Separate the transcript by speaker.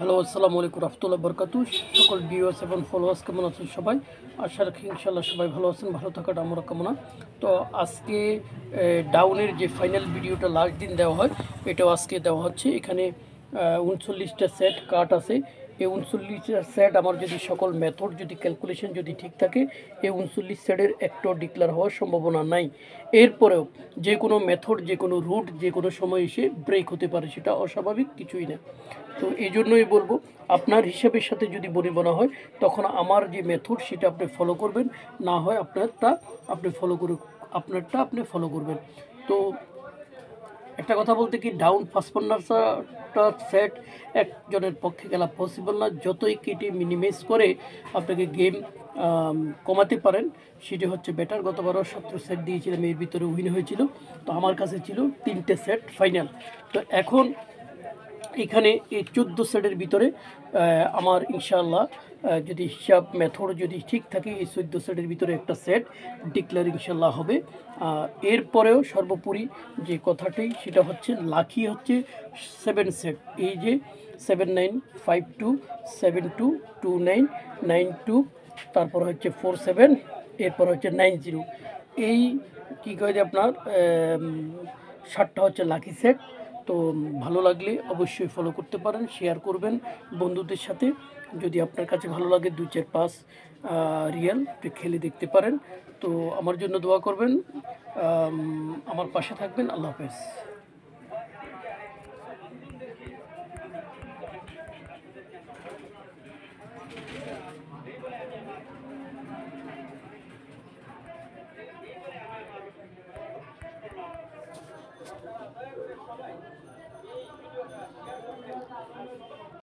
Speaker 1: Hello, আসসালামু আলাইকুম রহমতুল্লাহ বরকাতু। সকল ভিউয়ার্স এবং ফলোয়ার্স কেমন আছেন সবাই? আশা রাখি ইনশাল্লাহ সবাই ভালো আছেন, ভালো থাকাটা আমরা কামনা। তো আজকে ডাউনের যে ফাইনাল ভিডিওটা লাস্ট দিন দেওয়া হয়, এটাও আজকে দেওয়া হচ্ছে। এখানে 39টা সেট কাট আছে। এই 39টা সেট আমার যদি সকল মেথড যদি ক্যালকুলেশন যদি ঠিক থাকে, এই 39 সেটের একটাও ডিক্লার হওয়ার সম্ভাবনা নাই। এরপরেও যে কোনো মেথড, যে কোনো রুট যে কোনো সময় এসে ব্রেক হতে পারে, সেটা অস্বাভাবিক কিছুই না। তো এই জন্যই বলবো, আপনার হিসাবের সাথে যদি বনিবনা হয়, তখন আমার যে মেথড সেটা আপনি ফলো করবেন, না হয় আপনারটা আপনি ফলো করবেন। তো একটা কথা বলতে কি, ডাউন 55টা সেট একজনের পক্ষে খেলা পসিবল না। যতই কেটে মিনিমাইজ করে আপনাকে গেম কমাতে পারেন, সেটি হচ্ছে বেটার। গতবারও 17 সেট দিয়েছিলাম, এর ভিতরে উইন হয়েছিল। তো আমার কাছে ছিল 3টে সেট ফাইনাল। তো এখন এখানে এই 14 সেটের ভিতরে আমার ইনশাআল্লাহ যদি হিসাব মেথড যদি ঠিক থাকে, এই 14 সেটের ভিতরে একটা সেট ডিক্লেয়ার ইনশাআল্লাহ হবে। এরপরেও সর্বোপরি যে কথাটি সেটা হচ্ছে, লাকি হচ্ছে 7 সেট। এই যে 7952722992, তারপর হচ্ছে 47, এরপর হচ্ছে 90। এই কী কয় যে আপনার 7টা হচ্ছে লাকি সেট। তো ভালো লাগলে অবশ্যই ফলো করতে পারেন, শেয়ার করবেন বন্ধুদের সাথে। যদি আপনার কাছে ভালো লাগে, 2 4 5 রিয়াল খেলে দেখতে পারেন। তো আমার জন্য দোয়া করবেন, আমার পাশে থাকবেন। আল্লাহ হাফেজ।